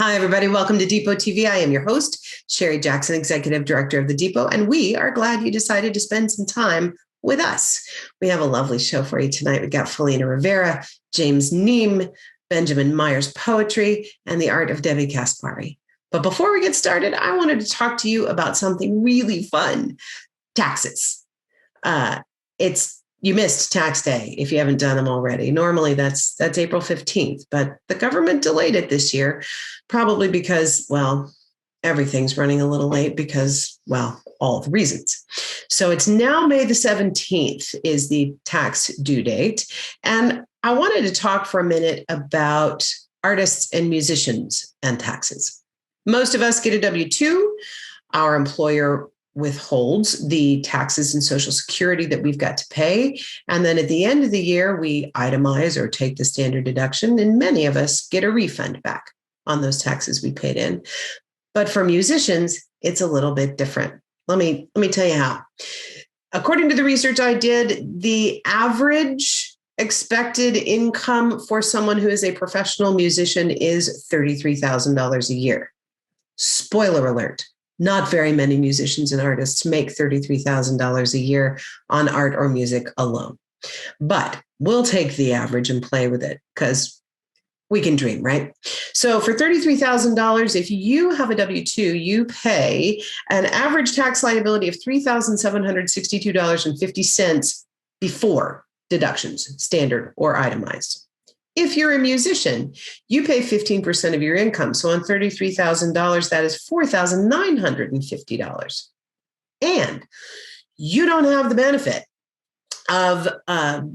Hi, everybody. Welcome to Depot TV. I am your host, Sherry Jackson, Executive Director of the Depot, and we are glad you decided to spend some time with us. We have a lovely show for you tonight. We got Felina Rivera, James Nghiem, Benjamin Myers Poetry, and the art of Debby Kaspari. But before we get started, I wanted to talk to you about something really fun, taxes. You missed tax day if you haven't done them already. Normally that's April 15th, but the government delayed it this year, probably because, everything's running a little late because, all the reasons. So it's now May the 17th is the tax due date. And I wanted to talk for a minute about artists and musicians and taxes. Most of us get a W-2. Our employer withholds the taxes and Social Security that we've got to pay. And then at the end of the year, we itemize or take the standard deduction, and many of us get a refund back on those taxes we paid in. But for musicians, it's a little bit different. Let me tell you how. According to the research I did, the average expected income for someone who is a professional musician is $33,000 a year. Spoiler alert. Not very many musicians and artists make $33,000 a year on art or music alone. But we'll take the average and play with it because we can dream, right? So for $33,000, if you have a W-2, you pay an average tax liability of $3,762.50 before deductions, standard or itemized. If you're a musician, you pay 15% of your income. So on $33,000, that is $4,950. And you don't have the benefit of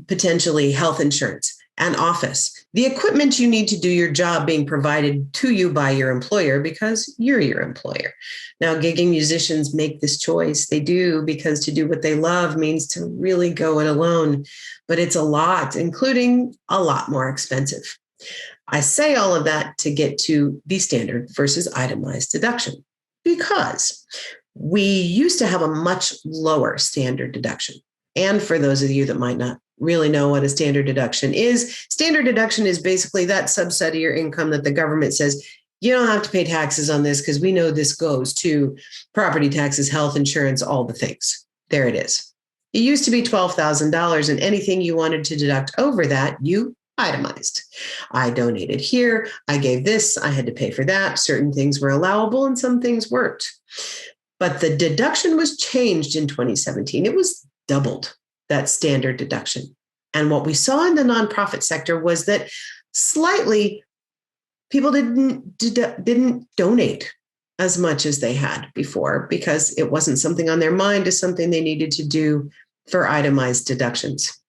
potentially health insurance and office, the equipment you need to do your job being provided to you by your employer because you're your employer. Now, gigging musicians make this choice. They do because to do what they love means to really go it alone. But it's a lot, including a lot more expensive. I say all of that to get to the standard versus itemized deduction because we used to have a much lower standard deduction. And for those of you that might not really know what a standard deduction is basically that subset of your income that the government says, you don't have to pay taxes on this because we know this goes to property taxes, health insurance, all the things. There it is. It used to be $12,000, and anything you wanted to deduct over that, you itemized. I donated here, I gave this, I had to pay for that. Certain things were allowable and some things weren't. But the deduction was changed in 2017. It was doubled, that standard deduction. And what we saw in the nonprofit sector was that slightly people didn't donate as much as they had before because it wasn't something on their mind as something they needed to do for itemized deductions.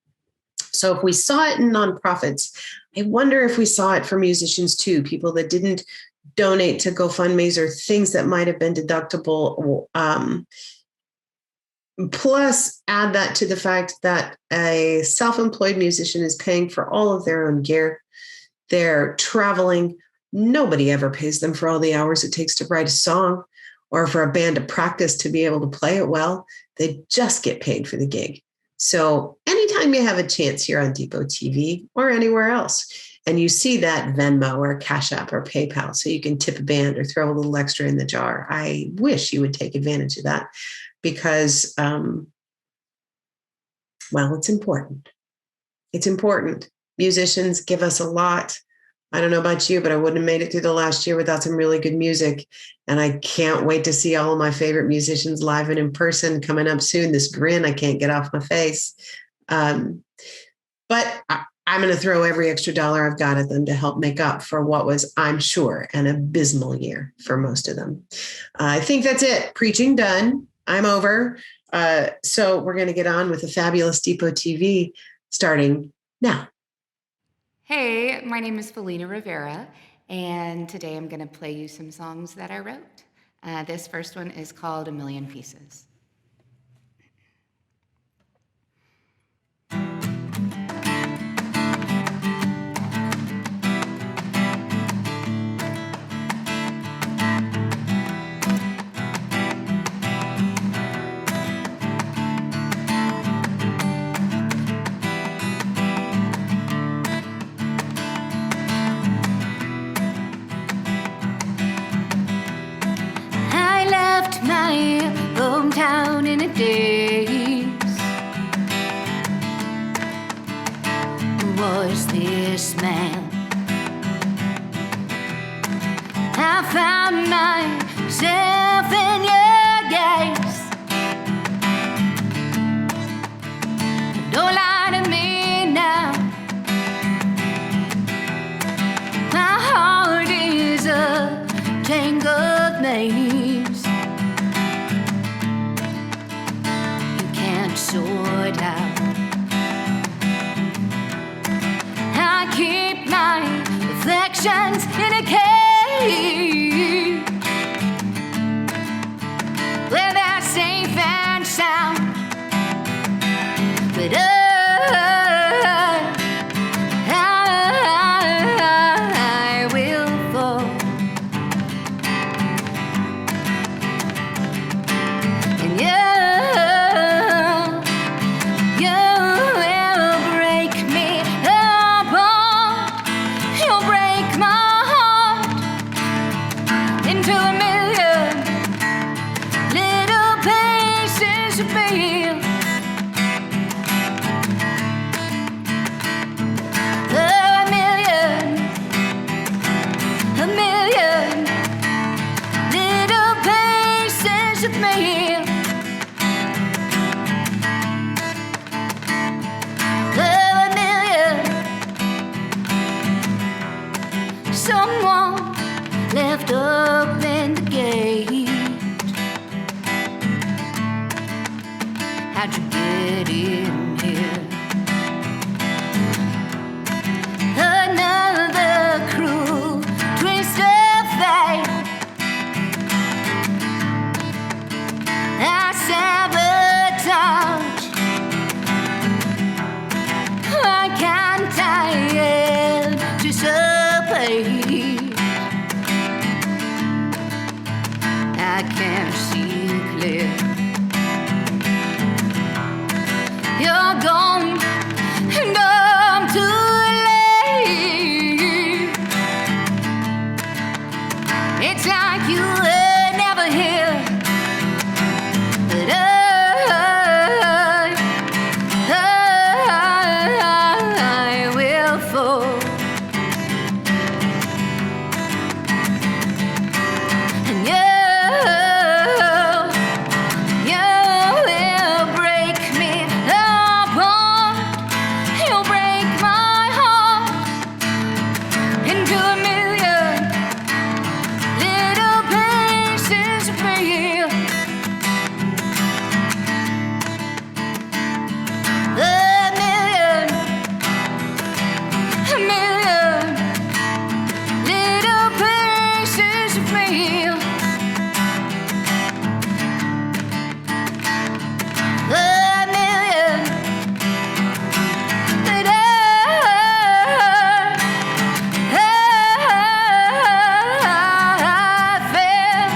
So if we saw it in nonprofits, I wonder if we saw it for musicians too, people that didn't donate to GoFundMes or things that might have been deductible. Plus, add that to the fact that a self-employed musician is paying for all of their own gear. They're traveling. Nobody ever pays them for all the hours it takes to write a song or for a band to practice to be able to play it well. They just get paid for the gig. So anytime you have a chance here on Depot TV or anywhere else, and you see that Venmo or Cash App or PayPal, so you can tip a band or throw a little extra in the jar, I wish you would take advantage of that because, it's important. It's important. Musicians give us a lot. I don't know about you, but I wouldn't have made it through the last year without some really good music. And I can't wait to see all of my favorite musicians live and in person coming up soon. This grin I can't get off my face. But I'm going to throw every extra dollar I've got at them to help make up for what was, I'm sure, an abysmal year for most of them. I think that's it. Preaching done. I'm over. So we're going to get on with the fabulous Depot TV starting now. Hey, my name is Felina Rivera, and today I'm going to play you some songs that I wrote. This first one is called A Million Pieces. was this man? I found myself in your gaze. Don't lie to me now. My heart is a tangled maze. You can't sort out. I keep my reflections in a cage where they're safe and sound. But I will fall, and you will break me apart. You'll break my heart into a million little pieces of me. Someone left open the gate. How'd you get in here? Another cruel twist of fate. I sabotage. I can't tie it to someplace. I can't see clear. You're gone and I'm too late. It's like you were never here. But I will fall. And you will break me apart. You'll break my heart into a million little pieces of me. A million little pieces of me. A million that I felt.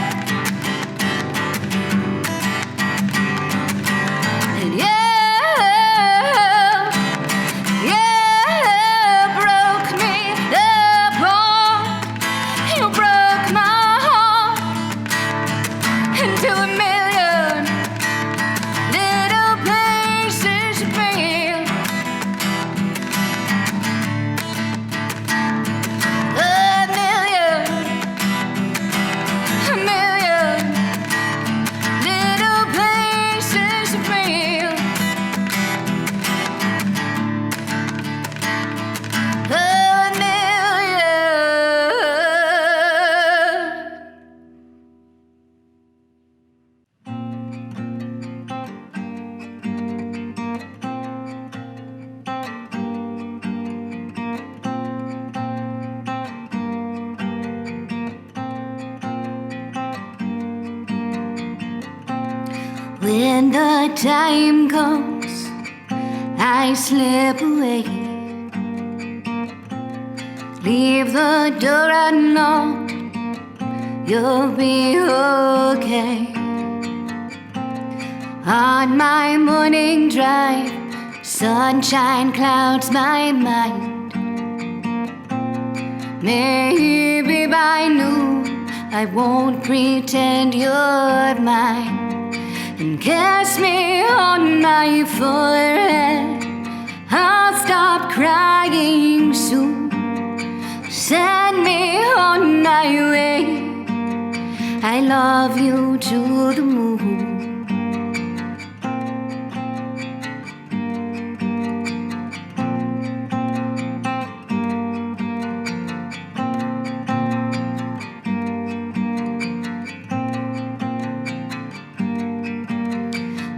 And you broke me apart. You broke my heart into a million little pieces of me. A million little pieces of me. A million. When the time comes, I slip away. Leave the door unlocked, you'll be okay. On my morning drive, sunshine clouds my mind. Maybe by noon I won't pretend you're mine. And kiss me on my forehead, I'll stop crying I love you to the moon.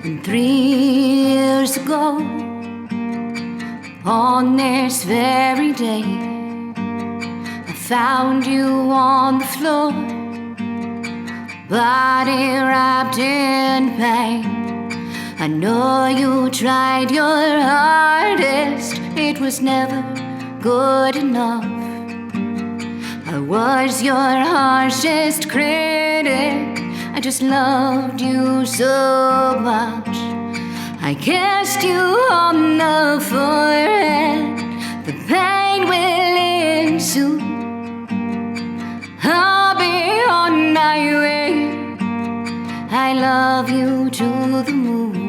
And 3 years ago, on this very day, I found you on the floor, body wrapped in pain. I know you tried your hardest, it was never good enough. I was your harshest critic, I just loved you so much. I kissed you on the forehead, the pain will ensue. I'll be on my way, I love you to the moon.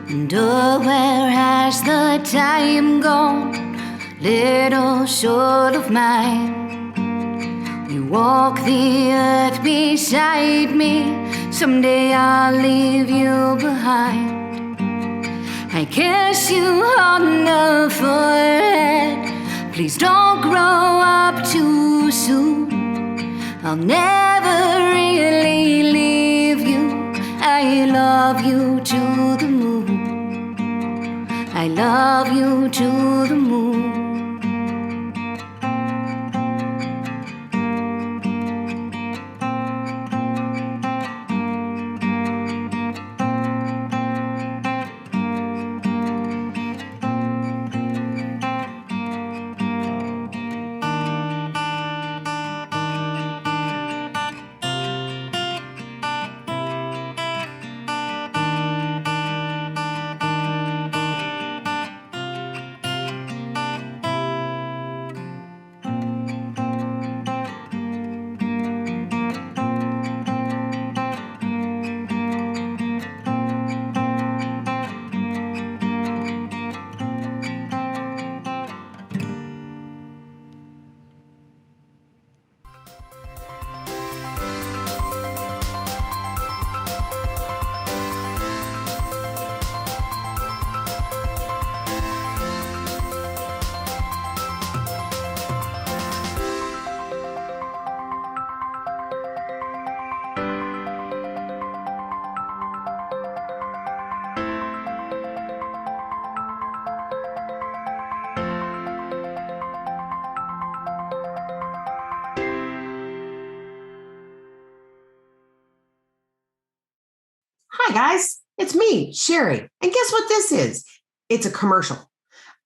And oh, where has the time gone, little soul of mine? You walk the earth beside me, someday I'll leave you behind. I kiss you on the forehead, please don't grow up too soon. I'll never really leave you, I love you to the moon. I love you to the moon. Hi, guys. It's me, Sherry. And guess what this is? It's a commercial.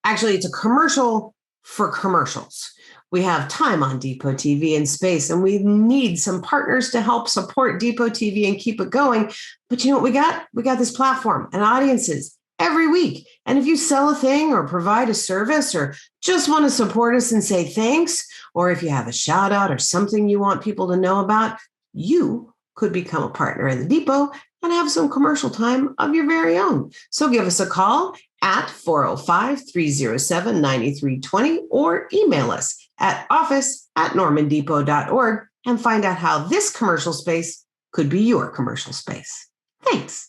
Actually, it's a commercial for commercials. We have time on Depot TV in space, and we need some partners to help support Depot TV and keep it going. But you know what we got? We got this platform and audiences every week. And if you sell a thing or provide a service or just want to support us and say thanks, or if you have a shout out or something you want people to know about, you could become a partner in the Depot and have some commercial time of your very own. So give us a call at 405-307-9320 or email us at office@normandepot.org and find out how this commercial space could be your commercial space. Thanks.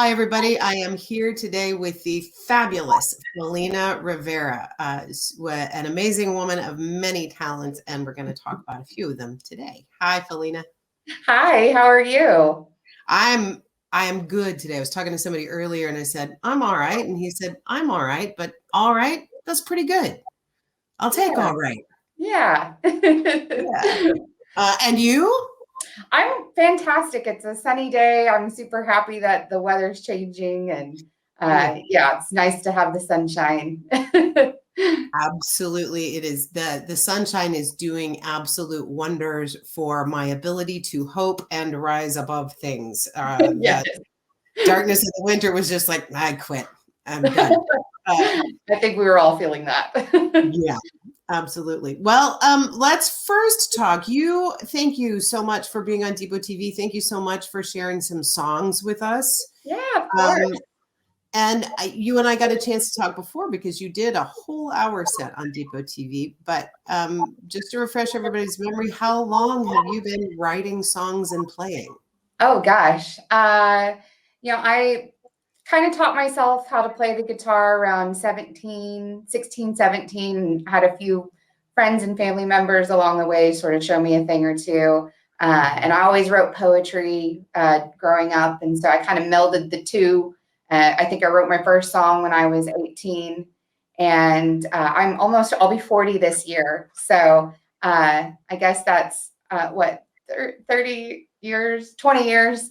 Hi, everybody. I am here today with the fabulous Melina Rivera, an amazing woman of many talents, and we're going to talk about a few of them today. Hi, Felina. Hi, how are you? I am good today. I was talking to somebody earlier, and I said, I'm all right. And he said, I'm all right, but all right, that's pretty good. I'll take all right. Yeah. Yeah. And you? I'm fantastic. It's a sunny day. I'm super happy that the weather's changing, and yeah, it's nice to have the sunshine. Absolutely. It is. The sunshine is doing absolute wonders for my ability to hope and rise above things. Yes. The darkness of the winter was just like, I quit. I'm done. I think we were all feeling that. Yeah, absolutely. Well, let's first talk. Thank you so much for being on Depot TV. Thank you so much for sharing some songs with us. Yeah, of course. And you and I got a chance to talk before because you did a whole hour set on Depot TV. But just to refresh everybody's memory, how long have you been writing songs and playing? Oh gosh. I kind of taught myself how to play the guitar around 16, 17, and had a few friends and family members along the way sort of show me a thing or two. And I always wrote poetry growing up. And so I kind of melded the two. I think I wrote my first song when I was 18. And I'll be 40 this year. So I guess that's 30 years, 20 years.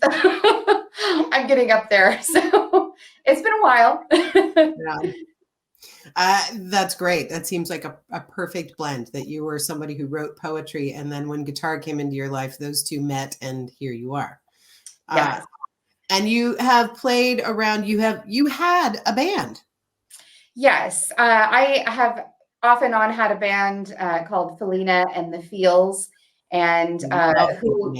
I'm getting up there. So it's been a while. Yeah. That's great. That seems like a perfect blend, that you were somebody who wrote poetry, and then when guitar came into your life, those two met, and here you are. Yes. And you have played around. You had a band. Yes, I have off and on had a band called Felina and the Feels, and who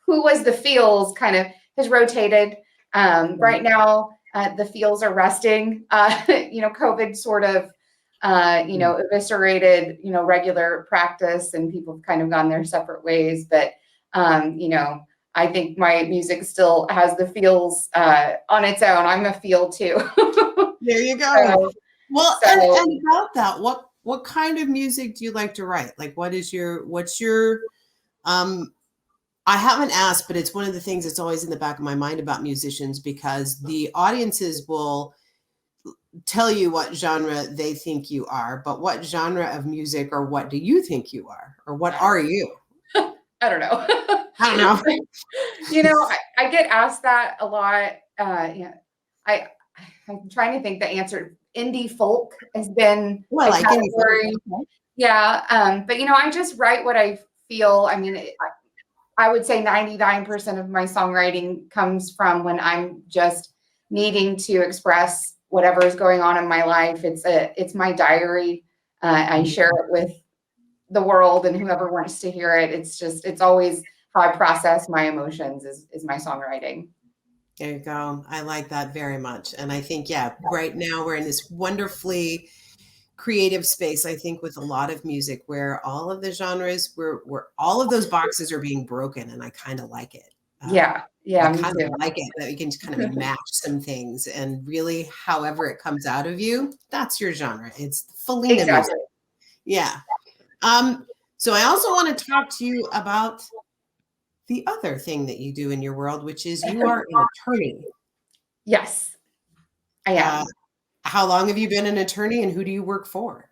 was the Feels kind of has rotated. Right now, the Feels are resting. COVID sort of, eviscerated, regular practice, and people have kind of gone their separate ways. But, I think my music still has the feels on its own. I'm a feel too. There you go. And about that, what kind of music do you like to write? Like, what's your I haven't asked, but it's one of the things that's always in the back of my mind about musicians, because the audiences will tell you what genre they think you are, but what genre of music, or what do you think you are, or what are you? I don't know. I don't know. I get asked that a lot. I'm trying to think the answer. Indie folk has been a category. Yeah. But I just write what I feel. I mean, I would say 99% of my songwriting comes from when I'm just needing to express whatever is going on in my life. It's my diary. I share it with the world and whoever wants to hear it. It's always how I process my emotions is my songwriting. There you go. I like that very much. And I think, right now we're in this wonderfully creative space, I think, with a lot of music, where all of the genres, where all of those boxes are being broken. And I kind of like it. Yeah. I kind of like it that you can just kind of match some things, and really, however it comes out of you, that's your genre. It's Felina music. Yeah. So I also want to talk to you about the other thing that you do in your world, which is you are an attorney. Yes, I am. How long have you been an attorney, and who do you work for?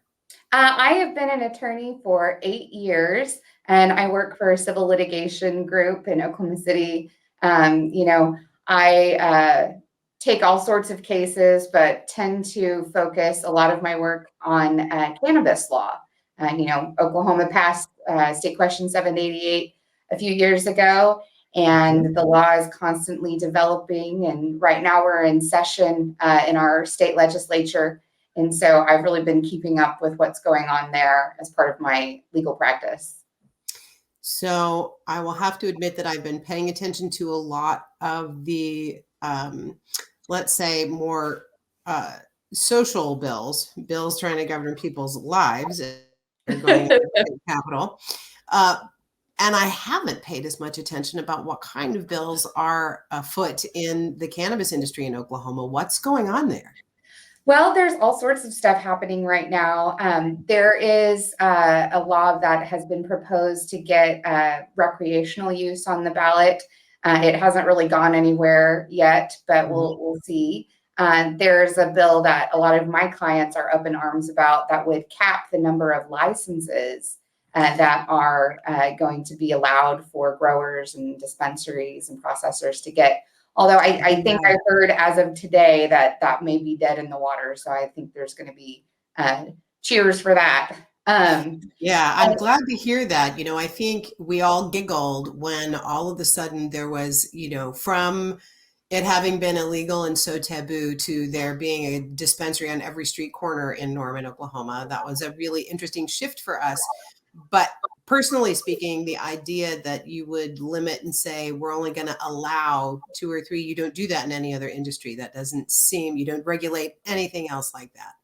I have been an attorney for 8 years, and I work for a civil litigation group in Oklahoma City. I take all sorts of cases, but tend to focus a lot of my work on cannabis law. Oklahoma passed State Question 788 a few years ago, and the law is constantly developing. And right now we're in session in our state legislature. And so I've really been keeping up with what's going on there as part of my legal practice. So I will have to admit that I've been paying attention to a lot of the, let's say, more social bills trying to govern people's lives. Going to the Capitol. And I haven't paid as much attention about what kind of bills are afoot in the cannabis industry in Oklahoma. What's going on there? Well, there's all sorts of stuff happening right now. There is a law that has been proposed to get recreational use on the ballot. It hasn't really gone anywhere yet, but we'll see. There's a bill that a lot of my clients are up in arms about that would cap the number of licenses that are going to be allowed for growers and dispensaries and processors to get. Although I think I heard as of today that may be dead in the water. So I think there's going to be cheers for that. Yeah, I'm glad to hear that. You know, I think we all giggled when all of a sudden there was, you know, from it having been illegal and so taboo to there being a dispensary on every street corner in Norman, Oklahoma. That was a really interesting shift for us. But personally speaking, the idea that you would limit and say, we're only going to allow 2 or 3, you don't do that in any other industry. That doesn't seem, you don't regulate anything else like that.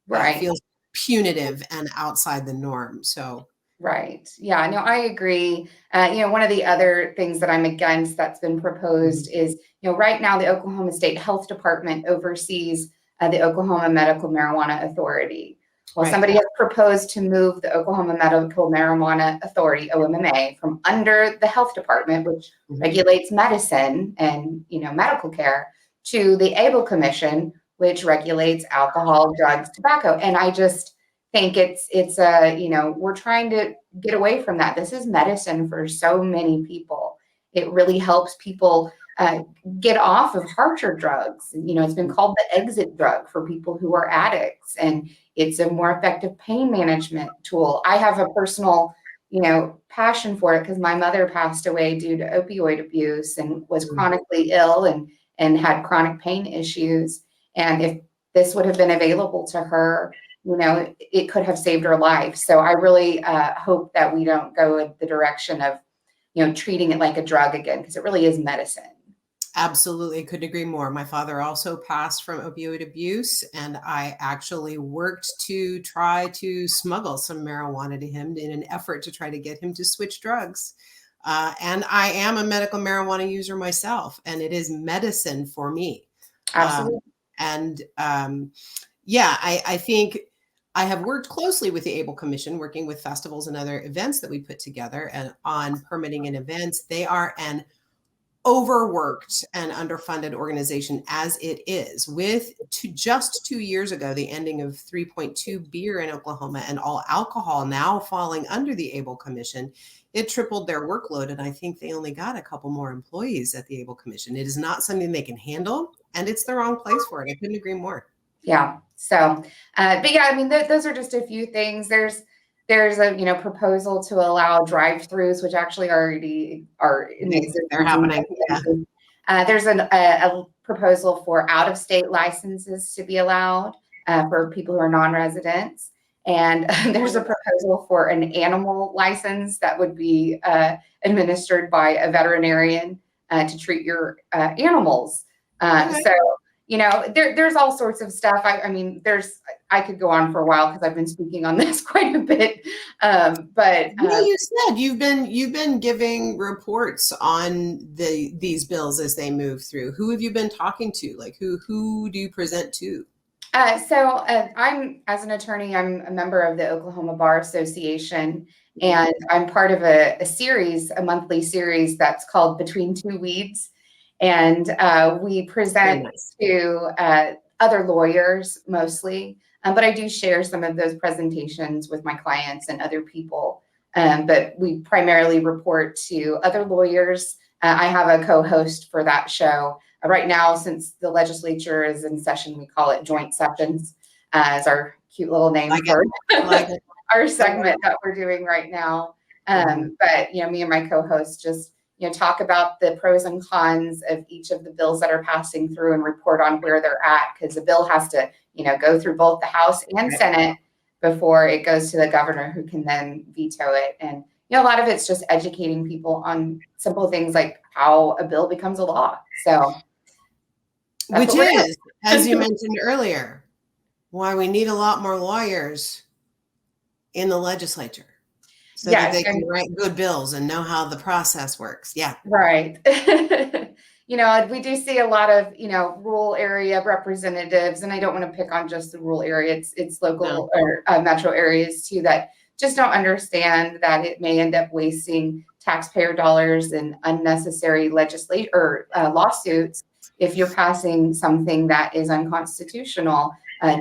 Right. It feels punitive and outside the norm. So. Right. Yeah, no, I agree. One of the other things that I'm against that's been proposed is, right now the Oklahoma State Health Department oversees the Oklahoma Medical Marijuana Authority. Well, somebody has proposed to move the Oklahoma Medical Marijuana Authority, OMMA, from under the health department, which regulates medicine and, medical care, to the ABLE Commission, which regulates alcohol, drugs, tobacco. And I just think we're trying to get away from that. This is medicine for so many people. It really helps people get off of harsher drugs. It's been called the exit drug for people who are addicts, and it's a more effective pain management tool. I have a personal, passion for it because my mother passed away due to opioid abuse and was chronically ill and had chronic pain issues. And if this would have been available to her, it could have saved her life. So I really hope that we don't go in the direction of, treating it like a drug again, because it really is medicine. Absolutely. Couldn't agree more. My father also passed from opioid abuse, and I actually worked to try to smuggle some marijuana to him in an effort to try to get him to switch drugs. And I am a medical marijuana user myself, and it is medicine for me. Absolutely. I think I have worked closely with the ABLE Commission, working with festivals and other events that we put together and on permitting and events. They are an overworked and underfunded organization as it is. Just 2 years ago, the ending of 3.2 beer in Oklahoma and all alcohol now falling under the ABLE Commission, it tripled their workload. And I think they only got a couple more employees at the ABLE Commission. It is not something they can handle, and it's the wrong place for it. I couldn't agree more. Yeah. So, those are just a few things. There's a proposal to allow drive-throughs, which actually already are in existence. They're happening. Yeah. There's a proposal for out-of-state licenses to be allowed for people who are non-residents. And there's a proposal for an animal license that would be administered by a veterinarian to treat your animals. So, there's all sorts of stuff. I could go on for a while because I've been speaking on this quite a bit. You said you've been giving reports on these bills as they move through. Who have you been talking to? Like who do you present to? I'm, as an attorney, I'm a member of the Oklahoma Bar Association, and I'm part of a monthly series that's called Between Two Weeds. And we present to other lawyers mostly, but I do share some of those presentations with my clients and other people. But we primarily report to other lawyers. I have a co-host for that show. Right now, since the legislature is in session, we call it Joint Sessions as our cute little name for our segment that we're doing right now. But, me and my co-host just talk about the pros and cons of each of the bills that are passing through and report on where they're at, because the bill has to, go through both the House and Senate before it goes to the governor, who can then veto it. And, a lot of it's just educating people on simple things like how a bill becomes a law. So, which is, as you mentioned earlier, why we need a lot more lawyers in the legislature. so that Yes, they can and write good bills and know how the process works. Yeah. right. We do see a lot of, rural area representatives, and I don't want to pick on just the rural area. It's local or metro areas too that just don't understand that it may end up wasting taxpayer dollars and unnecessary legislation or lawsuits if you're passing something that is unconstitutional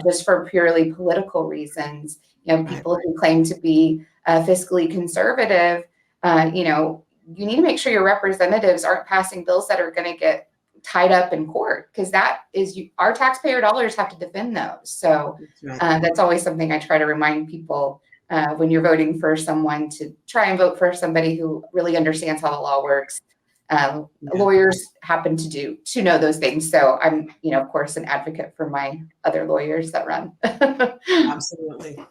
just for purely political reasons. People who claim to be fiscally conservative, you need to make sure your representatives aren't passing bills that are going to get tied up in court, because that is our taxpayer dollars have to defend those. So that's always something I try to remind people when you're voting for someone, to try and vote for somebody who really understands how the law works. Lawyers happen to know those things. So I'm, of course, an advocate for my other lawyers that run. Absolutely.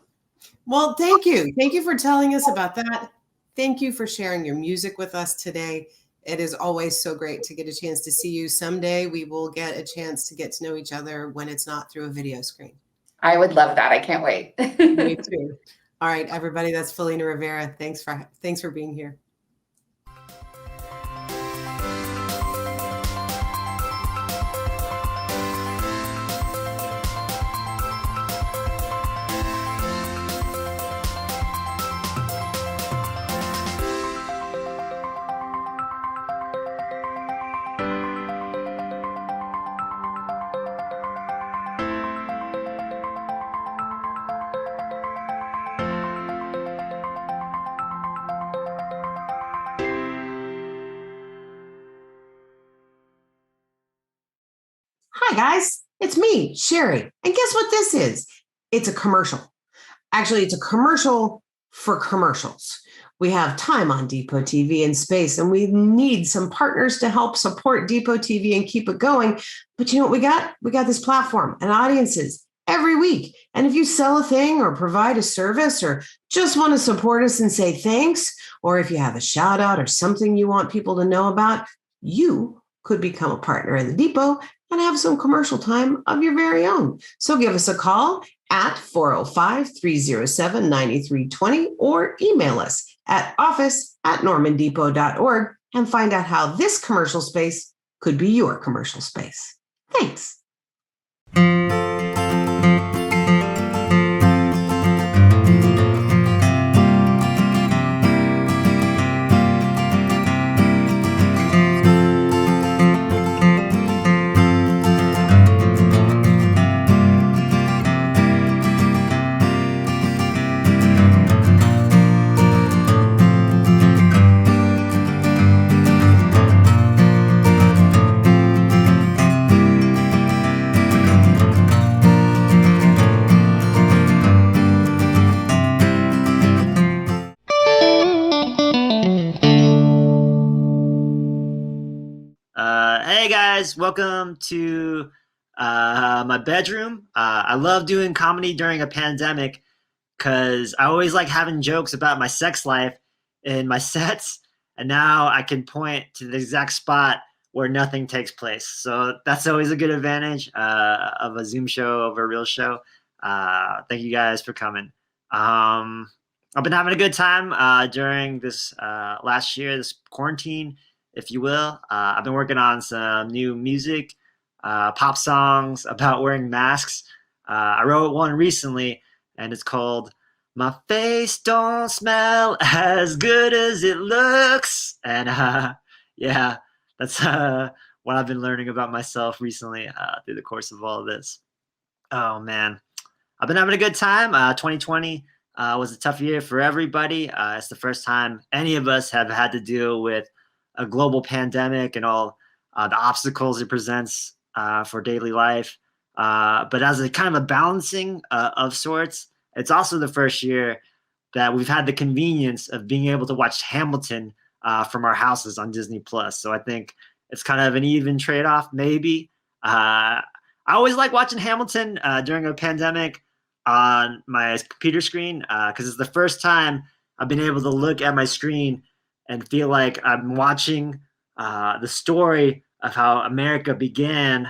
Well, thank you. Thank you for telling us about that. Thank you for sharing your music with us today. It is always so great to get a chance to see you. Someday we will get a chance to get to know each other when it's not through a video screen. I would love that. I can't wait. Me too. All right, everybody, that's Felina Rivera. Thanks for being here. Hi, guys. It's me, Sherry. And guess what this is? It's a commercial. Actually, it's a commercial for commercials. We have time on Depot TV in space, and we need some partners to help support Depot TV and keep it going. But you know what we got? We got this platform and audiences every week. And if you sell a thing or provide a service or just want to support us and say thanks, or if you have a shout out or something you want people to know about, you could become a partner in the Depot and have some commercial time of your very own. So give us a call at 405-307-9320 or email us at office@normandepot.org and find out how this commercial space could be your commercial space. Thanks. Hey guys, welcome to my bedroom. I love doing comedy during a pandemic because I always like having jokes about my sex life in my sets, and now I can point to the exact spot where nothing takes place. So that's always a good advantage of a Zoom show over a real show. Thank you guys for coming. I've been having a good time during this last year, this quarantine, if you will. I've been working on some new music, pop songs about wearing masks. I wrote one recently, and it's called "My Face Don't Smell as Good as It Looks." And yeah, that's what I've been learning about myself recently through the course of all of this. Oh man, I've been having a good time. 2020 was a tough year for everybody. It's the first time any of us have had to deal with a global pandemic and all the obstacles it presents for daily life. But as a kind of a balancing of sorts, it's also the first year that we've had the convenience of being able to watch Hamilton from our houses on Disney Plus. So I think it's kind of an even trade-off, maybe. I always like watching Hamilton during a pandemic on my computer screen because it's the first time I've been able to look at my screen and feel like I'm watching the story of how America began,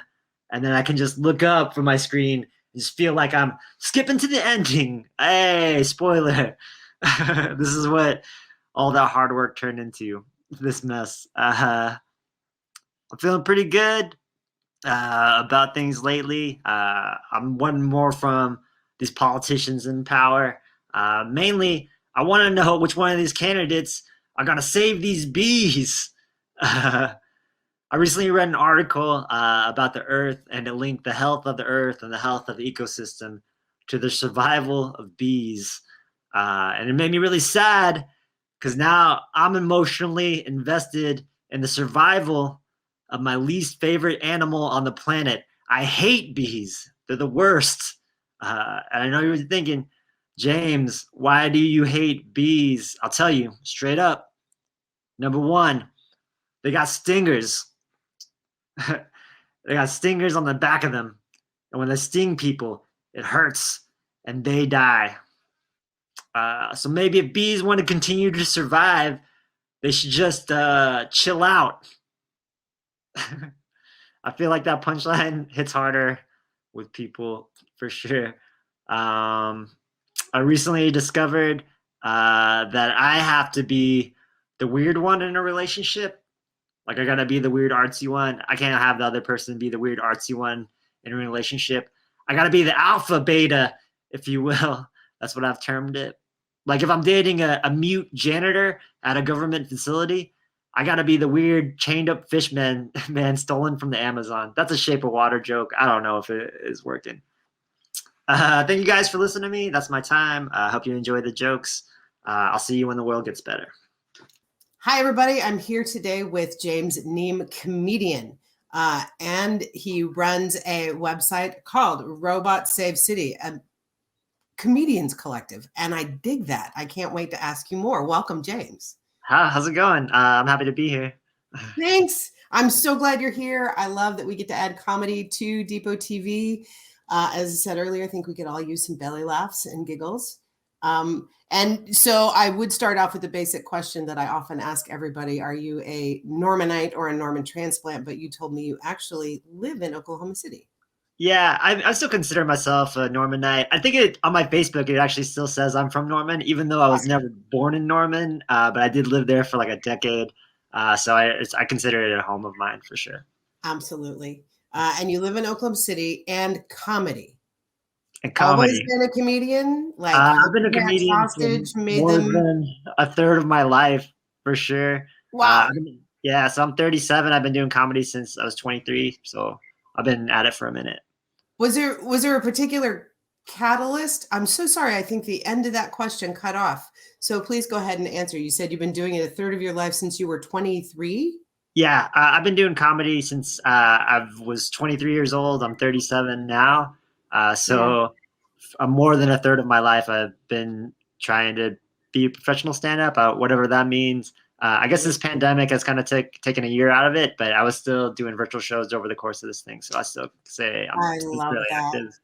and then I can just look up from my screen and just feel like I'm skipping to the ending. Hey, spoiler. This is what all that hard work turned into, this mess. I'm feeling pretty good about things lately. I'm wanting more from these politicians in power. Mainly, I want to know which one of these candidates are going to save these bees. I recently read an article about the Earth, and it linked the health of the Earth and the health of the ecosystem to the survival of bees. And it made me really sad because now I'm emotionally invested in the survival of my least favorite animal on the planet. I hate bees. They're the worst. And I know you're thinking, James, why do you hate bees? I'll tell you straight up. Number one, they got stingers. They got stingers on the back of them. And when they sting people, it hurts and they die. So maybe if bees want to continue to survive, they should just chill out. I feel like that punchline hits harder with people for sure. I recently discovered that I have to be the weird one in a relationship. Like I gotta be the weird artsy one. I can't have the other person be the weird artsy one in a relationship. I gotta be the alpha beta, if you will. That's what I've termed it. Like if I'm dating a mute janitor at a government facility, I gotta be the weird chained up fish man stolen from the Amazon. That's a Shape of Water joke. I don't know if it is working. Thank you guys for listening to me. That's my time. I hope you enjoy the jokes. I'll see you when the world gets better. Hi, everybody. I'm here today with James Nghiem, comedian, and he runs a website called Robot Save City, a comedians collective, and I dig that. I can't wait to ask you more. Welcome, James. How's it going? I'm happy to be here. Thanks. I'm so glad you're here. I love that we get to add comedy to Depot TV. As I said earlier, I think we could all use some belly laughs and giggles. And so I would start off with the basic question that I often ask everybody. Are you a Normanite or a Norman transplant? But you told me you actually live in Oklahoma City. Yeah, I still consider myself a Normanite. I think on my Facebook, it actually still says I'm from Norman, even though I was never born in Norman, but I did live there for like a decade. So I consider it a home of mine for sure. Absolutely. And you live in Oklahoma City and comedy. And comedy. Always been a comedian? Like I've been a comedian hostage, for made more them. than a third of my life for sure. Wow. Yeah, so I'm 37. I've been doing comedy since I was 23. So I've been at it for a minute. Was there a particular catalyst? I'm so sorry. I think the end of that question cut off. So please go ahead and answer. You said you've been doing it a third of your life since you were 23? Yeah, I've been doing comedy since I was 23 years old. I'm 37 now. So I'm more than a third of my life I've been trying to be a professional stand-up, whatever that means. I guess this pandemic has kind of taken a year out of it, but I was still doing virtual shows over the course of this thing. So I still say I'm really active.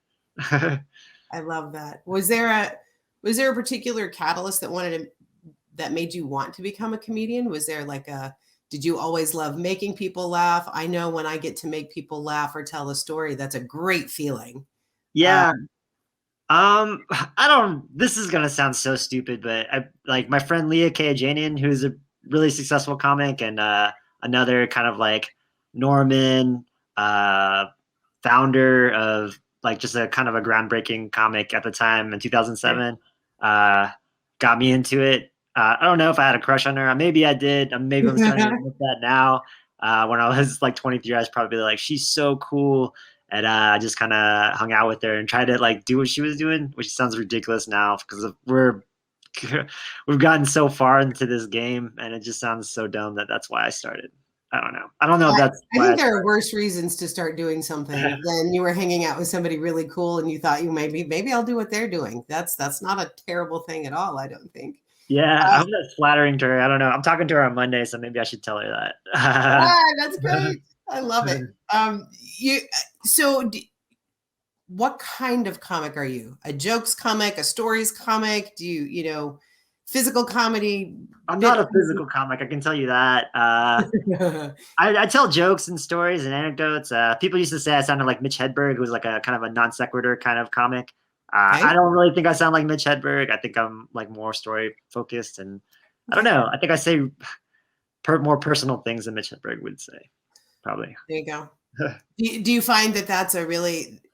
I love that. Was there a particular catalyst that made you want to become a comedian? Was there did you always love making people laugh? I know when I get to make people laugh or tell a story, that's a great feeling. Yeah. This is going to sound so stupid, but like my friend Leah Kajanian, who's a really successful comic and another kind of like Norman founder of like just a kind of a groundbreaking comic at the time in 2007, got me into it. I don't know if I had a crush on her. Maybe I did. Maybe I'm starting to admit that now. When I was like 23, I was probably like, she's so cool. And I just kind of hung out with her and tried to like do what she was doing, which sounds ridiculous now because we've gotten so far into this game, and it just sounds so dumb that's why I started. I don't know. I don't know if that's. I think there are worse reasons to start doing something than you were hanging out with somebody really cool and you thought you maybe I'll do what they're doing. That's not a terrible thing at all, I don't think. Yeah, I'm just flattering to her. I don't know. I'm talking to her on Monday, so maybe I should tell her that. That's great. I love it. What kind of comic are you? A jokes comic, a stories comic? Do you physical comedy? I'm not a physical comic. I can tell you that. I tell jokes and stories and anecdotes. People used to say I sounded like Mitch Hedberg, who was like a kind of a non sequitur kind of comic. Okay. I don't really think I sound like Mitch Hedberg. I think I'm like more story focused, and I don't know. I think I say more personal things than Mitch Hedberg would say, probably. There you go. Do you find that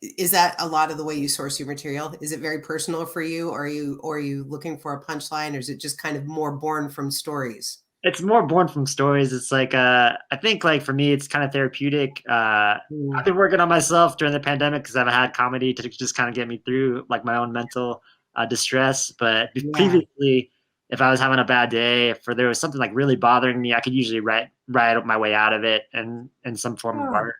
is that a lot of the way you source your material? Is it very personal for you? Or are you looking for a punchline, or is it just kind of more born from stories? It's more born from stories. It's like I think like for me, it's kind of therapeutic. I've been working on myself during the pandemic because I've had comedy to just kind of get me through like my own mental distress. But Yeah. previously, if I was having a bad day, if there was something like really bothering me, I could usually write my way out of it and in some form of Oh. art.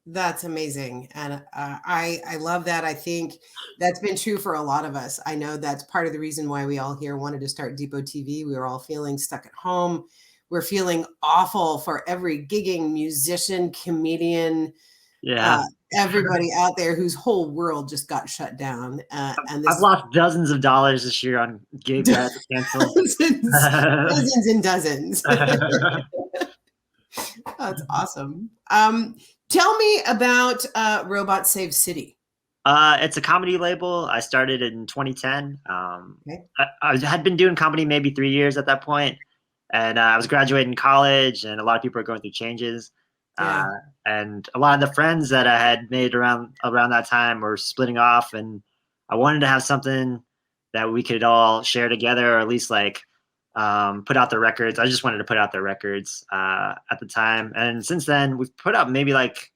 That's amazing, and I love that. I think that's been true for a lot of us. I know that's part of the reason why we all here wanted to start Depot TV. We were all feeling stuck at home. We're feeling awful for every gigging musician, comedian, Yeah. everybody out there whose whole world just got shut down. And I've this lost dozens of dollars this year on gigs I had to cancel. dozens and dozens. That's awesome. Tell me about Robot Save City. It's a comedy label. I started in 2010. Okay. I had been doing comedy maybe 3 years at that point, and I was graduating college, and a lot of people were going through changes. Yeah. And a lot of the friends that I had made around that time were splitting off, and I wanted to have something that we could all share together, or at least like put out their records. I just wanted to put out their records at the time, and since then we've put out maybe like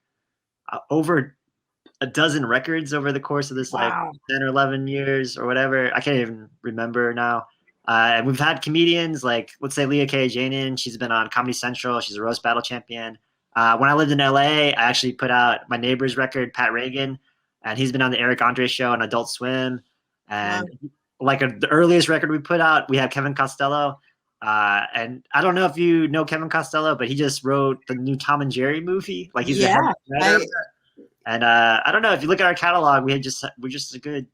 over a dozen records over the course of this like Wow. 10 or 11 years or whatever. I can't even remember now. And we've had comedians like, let's say Leah K. Janin. She's been on Comedy Central. She's a roast battle champion. When I lived in LA, I actually put out my neighbor's record, Pat Reagan, and he's been on the Eric Andre show on Adult Swim. And like the earliest record we put out, we have Kevin Costello. And I don't know if you know Kevin Costello, but he just wrote the new Tom and Jerry movie. Like he's the head writer. And I don't know, if you look at our catalog, we're just a good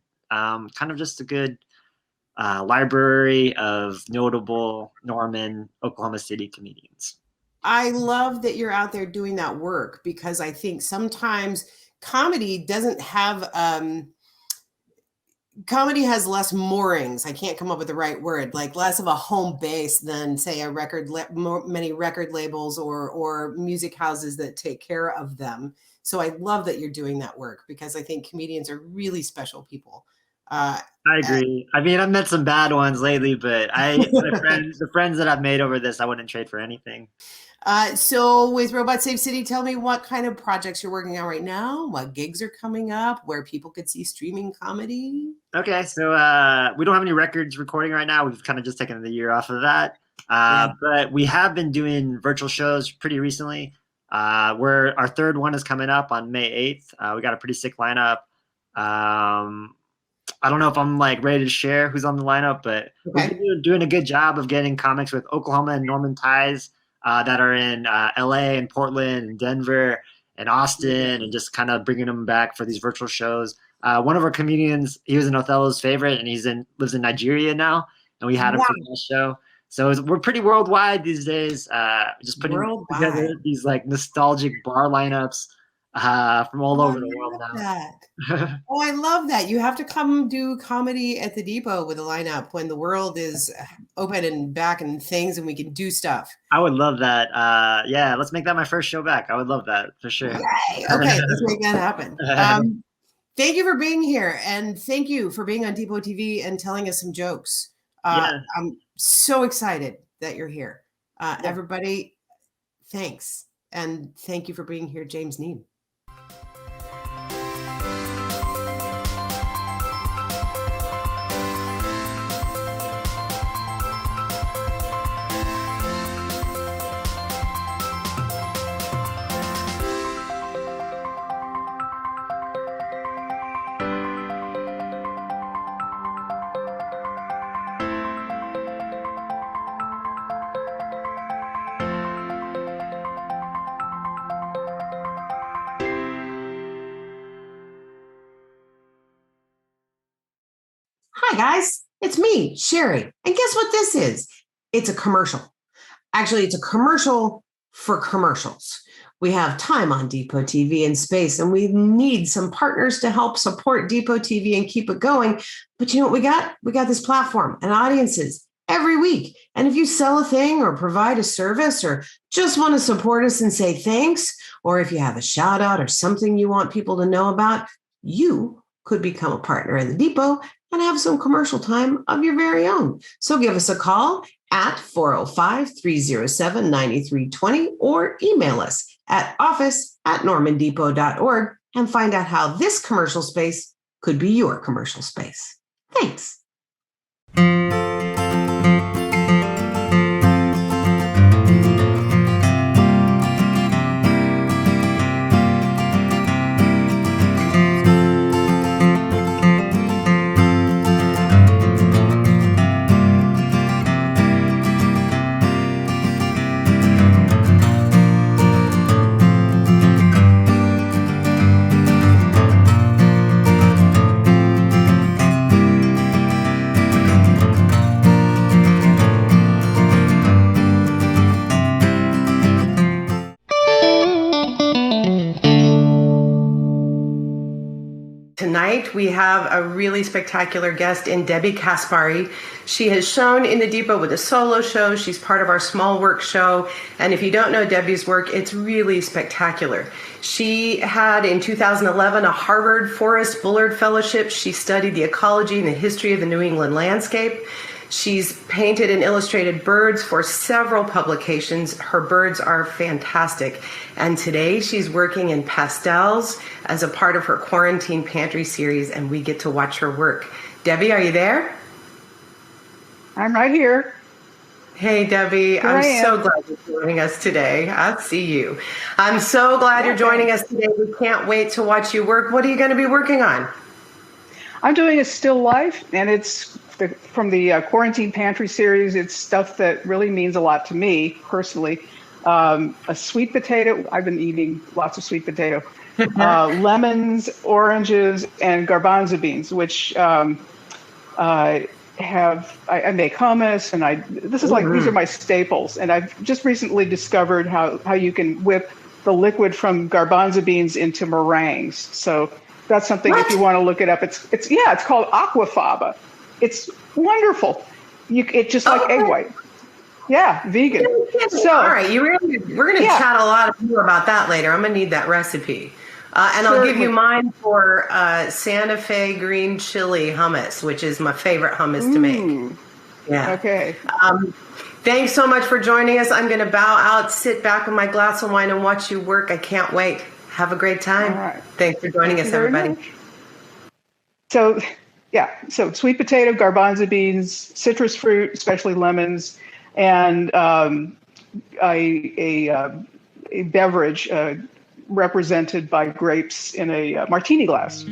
library of notable Norman, Oklahoma City comedians. I love that you're out there doing that work, because I think sometimes comedy doesn't have comedy has less moorings. I can't come up with the right word, like less of a home base than say a many record labels or music houses that take care of them. So I love that you're doing that work, because I think comedians are really special people. I agree. I mean, I've met some bad ones lately, but the friends that I've made over this, I wouldn't trade for anything. So with Robot Save City, tell me what kind of projects you're working on right now, what gigs are coming up, where people could see streaming comedy. Okay, so we don't have any records recording right now. We've kind of just taken the year off of that. But we have been doing virtual shows pretty recently. Where our third one is coming up on May 8th. We got a pretty sick lineup. I don't know if I'm like ready to share who's on the lineup, but we've been doing a good job of getting comics with Oklahoma and Norman ties that are in LA and Portland and Denver and Austin, and just kind of bringing them back for these virtual shows. One of our comedians, he was an Othello's favorite, and lives in Nigeria now, and we had him for the show. So we're pretty worldwide these days. Just putting together these like nostalgic bar lineups from all over the world now. Oh, I love that. You have to come do comedy at the Depot with a lineup when the world is open and back and things, and we can do stuff. I would love that. Yeah, let's make that my first show back. I would love that for sure. Okay, let's make that happen. Thank you for being here, and thank you for being on Depot TV and telling us some jokes. I'm so excited that you're here. Everybody, thanks. And thank you for being here, James Nghiem. Hi, guys. It's me, Sherry. And guess what this is? It's a commercial. Actually, it's a commercial for commercials. We have time on Depot TV in space, and we need some partners to help support Depot TV and keep it going. But you know what we got? We got this platform and audiences every week. And if you sell a thing or provide a service or just want to support us and say thanks, or if you have a shout out or something you want people to know about, you could become a partner in the Depot and have some commercial time of your very own. So give us a call at 405-307-9320 or email us at office@normandepot.org and find out how this commercial space could be your commercial space. Thanks. Tonight, we have a really spectacular guest in Debby Kaspari. She has shown in the Depot with a solo show. She's part of our small work show. And if you don't know Debbie's work, it's really spectacular. She had in 2011 a Harvard Forrest Bullard Fellowship. She studied the ecology and the history of the New England landscape. She's painted and illustrated birds for several publications. Her birds are fantastic. And today she's working in pastels as a part of her Quarantine Pantry series, and we get to watch her work. Debbie, are you there? I'm right here. Hey, Debbie, I'm so glad you're joining us today. I see you. I'm so glad you're joining us today. We can't wait to watch you work. What are you going to be working on? I'm doing a still life, and it's from the Quarantine Pantry series. It's stuff that really means a lot to me personally. A sweet potato. I've been eating lots of sweet potato. Lemons, oranges, and garbanzo beans, which I make hummus, and this is like these are my staples. And I've just recently discovered how you can whip the liquid from garbanzo beans into meringues. So that's something if you want to look it up. It's called aquafaba. It's wonderful. It's just like egg white. Yeah, vegan. So all right, we're going to chat a lot more about that later. I'm going to need that recipe. And I'll give you mine for Santa Fe green chili hummus, which is my favorite hummus to make. Yeah. Okay. Thanks so much for joining us. I'm going to bow out, sit back with my glass of wine, and watch you work. I can't wait. Have a great time. All right. Thanks for joining us, everybody. Much. So sweet potato, garbanzo beans, citrus fruit, especially lemons, and a beverage represented by grapes in a martini glass.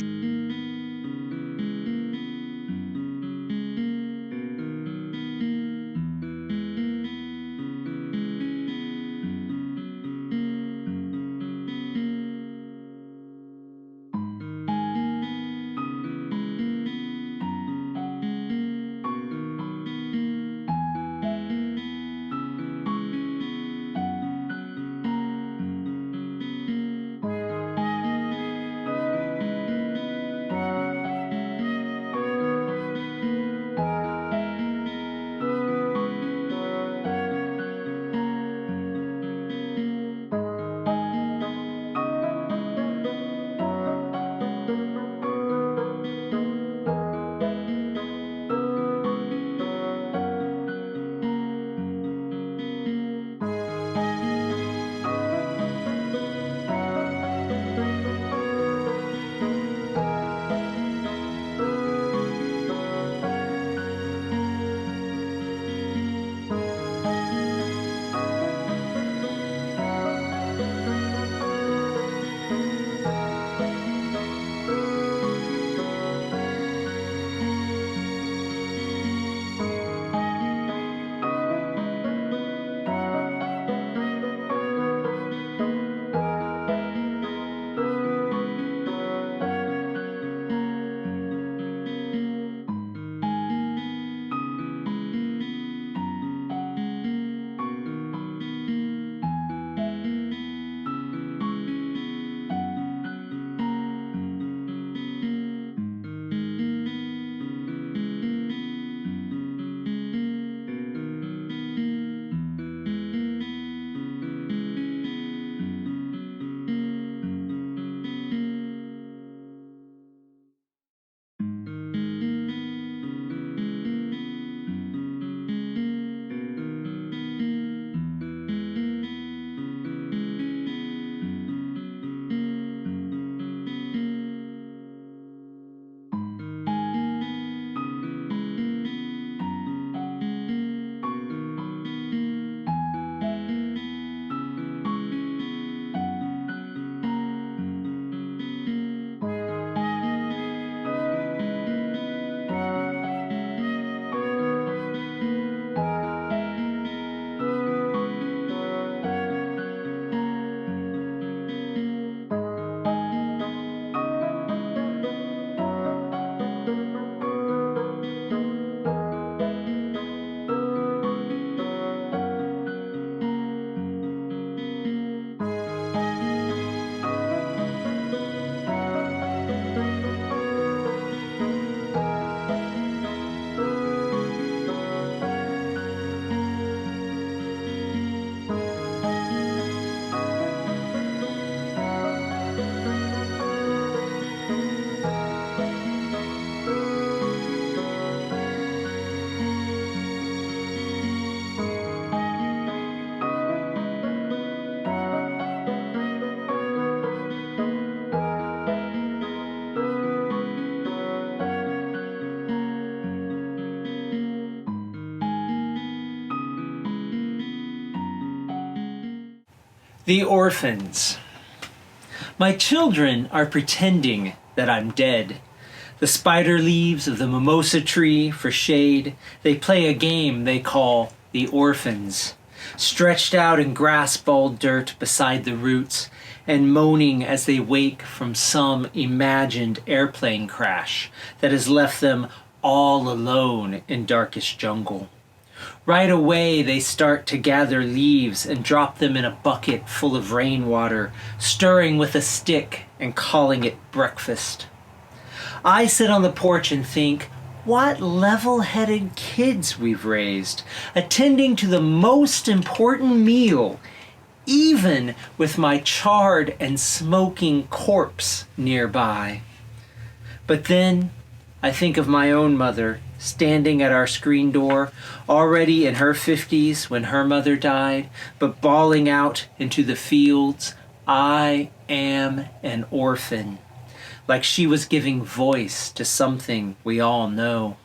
The orphans. My children are pretending that I'm dead. The spider leaves of the mimosa tree for shade. They play a game they call the orphans, stretched out in grass-balled dirt beside the roots, and moaning as they wake from some imagined airplane crash that has left them all alone in darkest jungle. Right away, they start to gather leaves and drop them in a bucket full of rainwater, stirring with a stick and calling it breakfast. I sit on the porch and think, what level-headed kids we've raised, attending to the most important meal, even with my charred and smoking corpse nearby. But then I think of my own mother, standing at our screen door, already in her 50s when her mother died, but bawling out into the fields, I am an orphan, like she was giving voice to something we all know.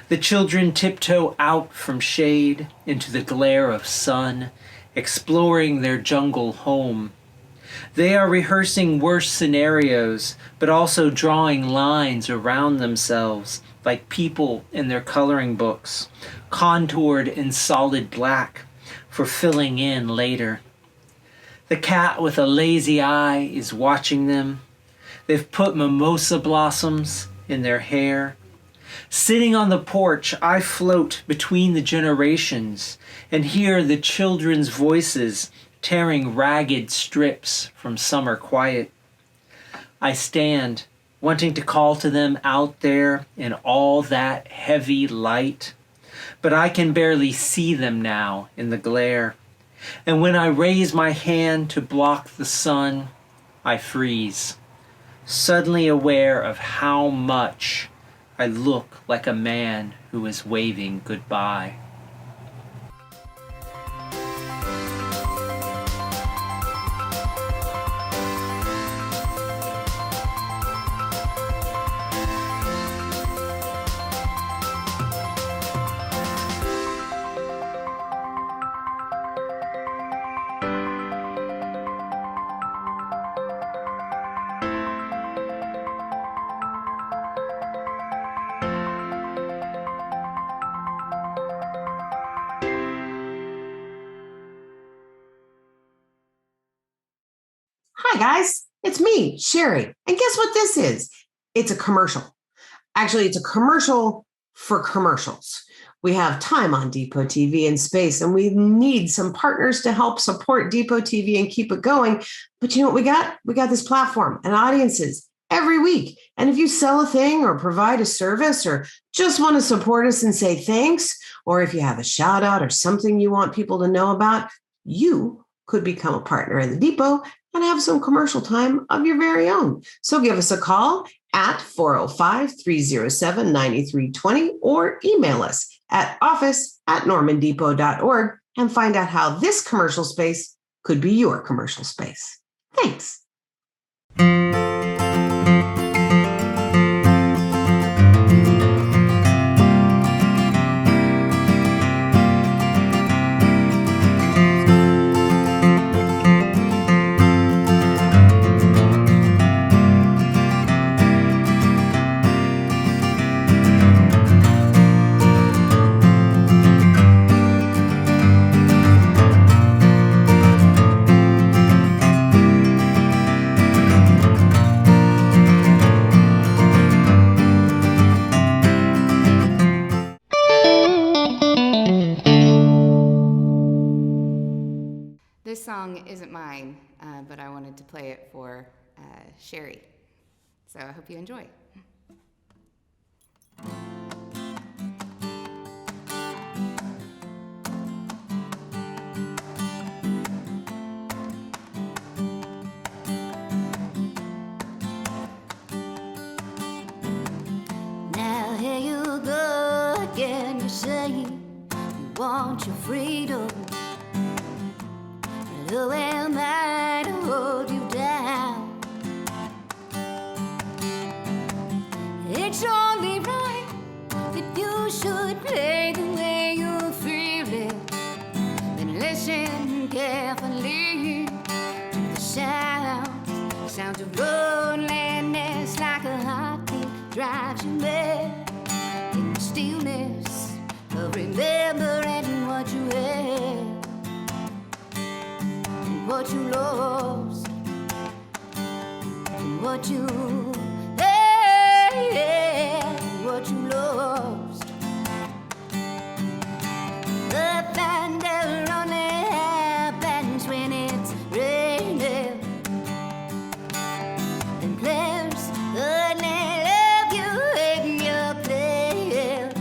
The children tiptoe out from shade into the glare of sun, exploring their jungle home. They are rehearsing worse scenarios, but also drawing lines around themselves, like people in their coloring books, contoured in solid black for filling in later. The cat with a lazy eye is watching them. They've put mimosa blossoms in their hair. Sitting on the porch, I float between the generations and hear the children's voices tearing ragged strips from summer quiet. I stand, wanting to call to them out there in all that heavy light, but I can barely see them now in the glare. And when I raise my hand to block the sun, I freeze, suddenly aware of how much I look like a man who is waving goodbye. Hi, guys. It's me, Sherry. And guess what this is? It's a commercial. Actually, it's a commercial for commercials. We have time on Depot TV and space, and we need some partners to help support Depot TV and keep it going. But you know what we got? We got this platform and audiences every week. And if you sell a thing or provide a service or just want to support us and say thanks, or if you have a shout out or something you want people to know about, you could become a partner in the Depot and have some commercial time of your very own. So give us a call at 405-307-9320 or email us at office@normandepot.org and find out how this commercial space could be your commercial space. Thanks. This song isn't mine, but I wanted to play it for Sherry. So I hope you enjoy. Now here you go again, you say you want your freedom. But who am I to hold you down? It's only right that you should play the way you feel it. Then listen carefully. what you lost, and what you, hey, what you lost. The thunder only happens when it's raining, and players only love you when you're playing.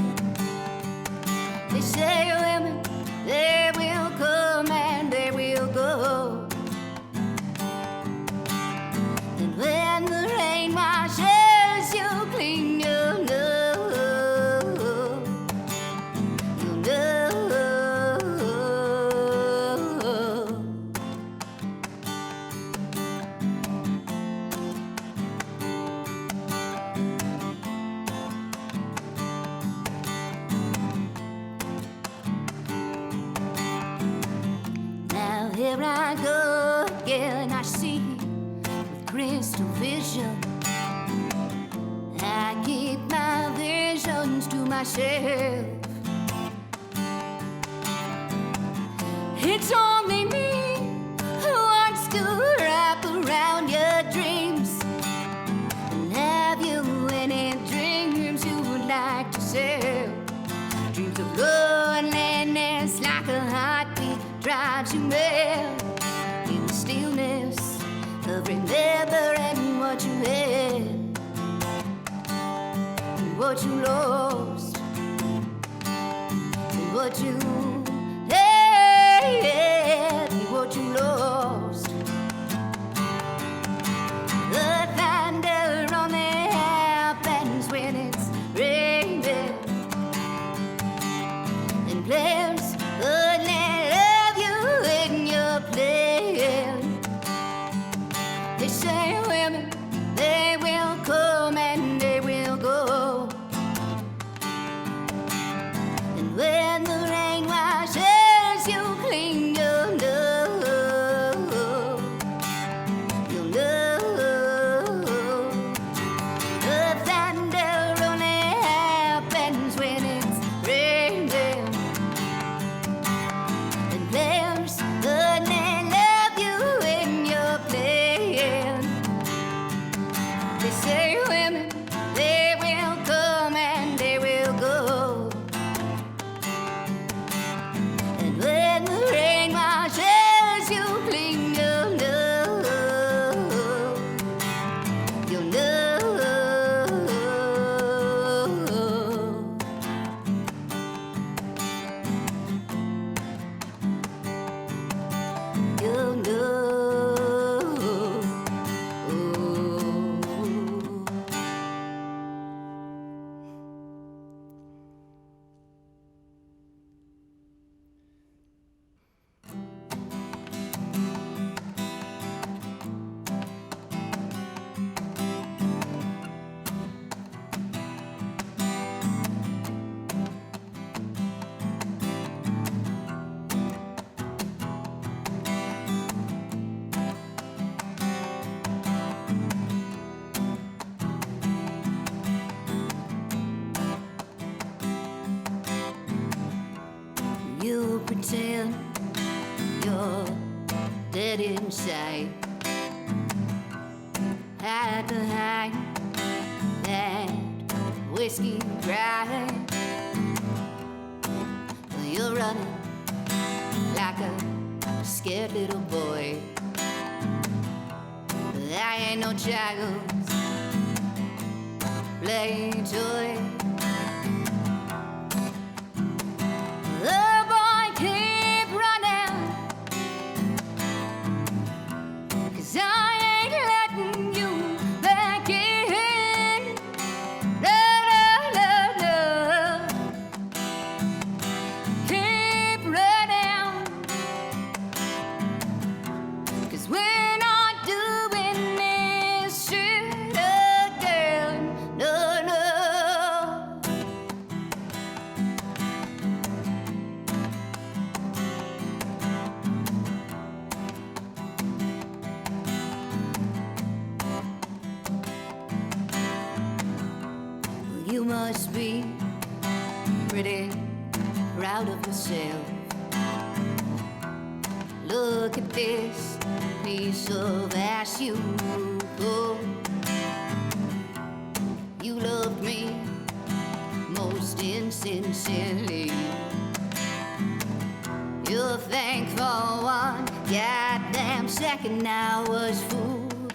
They say women, they will come and they will go, and when the rain washes you clean, you'll know, you'll know. Now here I go again, I see with crystal vision. I keep my visions to myself. It's only me who wants to wrap around your dreams. And have you any dreams you would like to sell? Dreams of loneliness like a heartbeat drives you mad. In the stillness of remembering what you had, and what you lost, and what you had, and what you lost. The thunder only happens when it's raining, and players only love you when you're playing. They say women, they will come and they will go, and when the rain washes you clean, you'll know, you'll know. The thunder only happens when it's raining, and players only love you when you're playing. They say women, they will come and they will go, and when the rain washes you clean, you'll know, you'll know. You'll know. You pretend you're dead inside, hide behind that whiskey pride. You're running like a scared little boy. I ain't no child's play toy. The boy keep running, 'cause I ain't letting you back in. No, no, no, no. Keep running, 'cause we're not doing this shit again. No, no. You must be pretty proud of yourself. Look at this piece of ass you pulled. You loved me most insincerely. You'll think for one goddamn second I was fooled.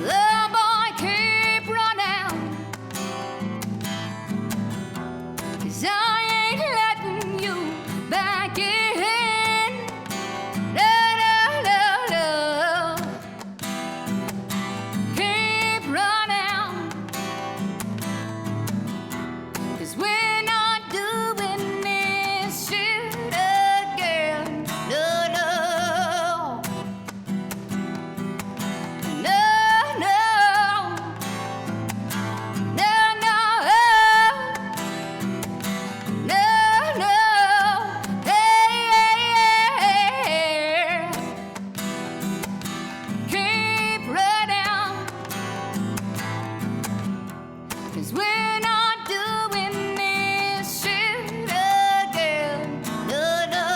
The boy keep running, 'cause I ain't letting you back in. No, no, no, no. Keep running, 'cause we're not doing this shit again. No, no. No, no. No, no. No, no. Hey, keep running, 'cause we're not doing this shit again. No, no.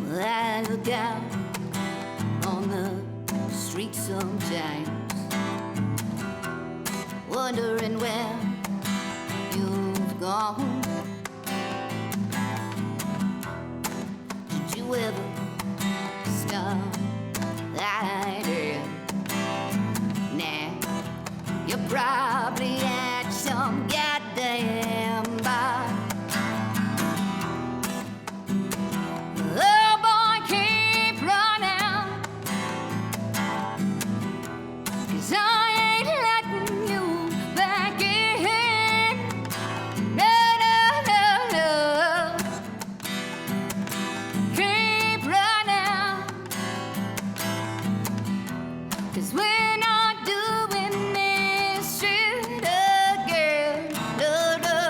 Well, I look out on the street sometimes, wondering where you've gone. Did you ever stop that idea? Nah, you're probably at some goddamn bar. Oh boy, keep running, 'cause I ain't letting you back in. No, no, no, no. Keep running, 'cause we're not doing this shit again. No, no.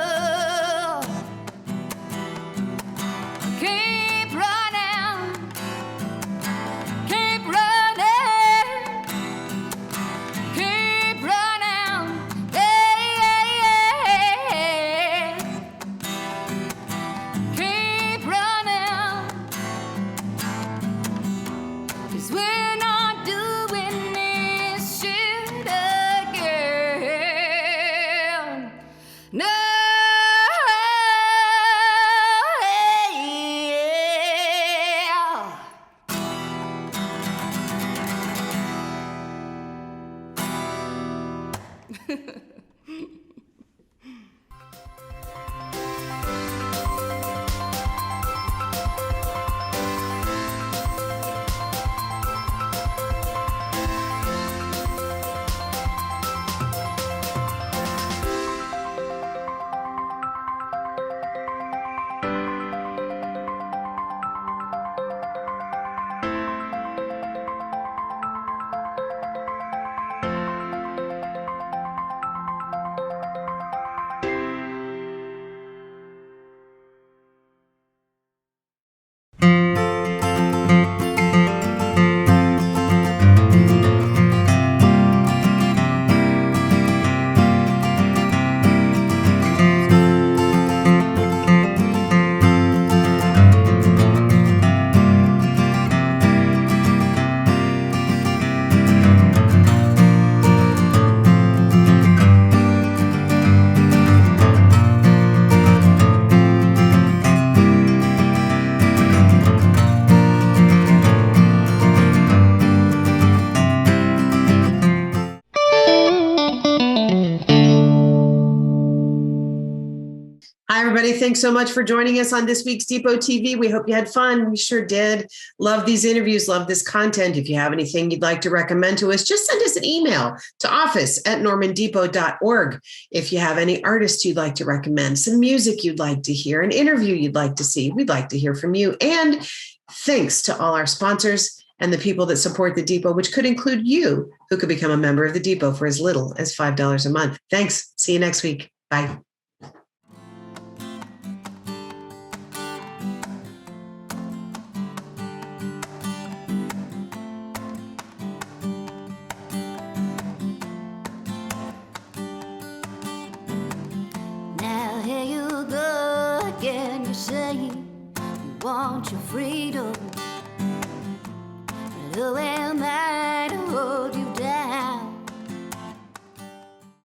Keep running, keep running, keep running, yeah. Keep running, 'cause we're not doing this shit again. No. Hi, everybody. Thanks so much for joining us on this week's Depot TV. We hope you had fun. We sure did. Love these interviews. Love this content. If you have anything you'd like to recommend to us, just send us an email to office@normandepot.org. If you have any artists you'd like to recommend, some music you'd like to hear, an interview you'd like to see, we'd like to hear from you. And thanks to all our sponsors and the people that support the Depot, which could include you, who could become a member of the Depot for as little as $5 a month. Thanks. See you next week. Bye. say you want your freedom. But who am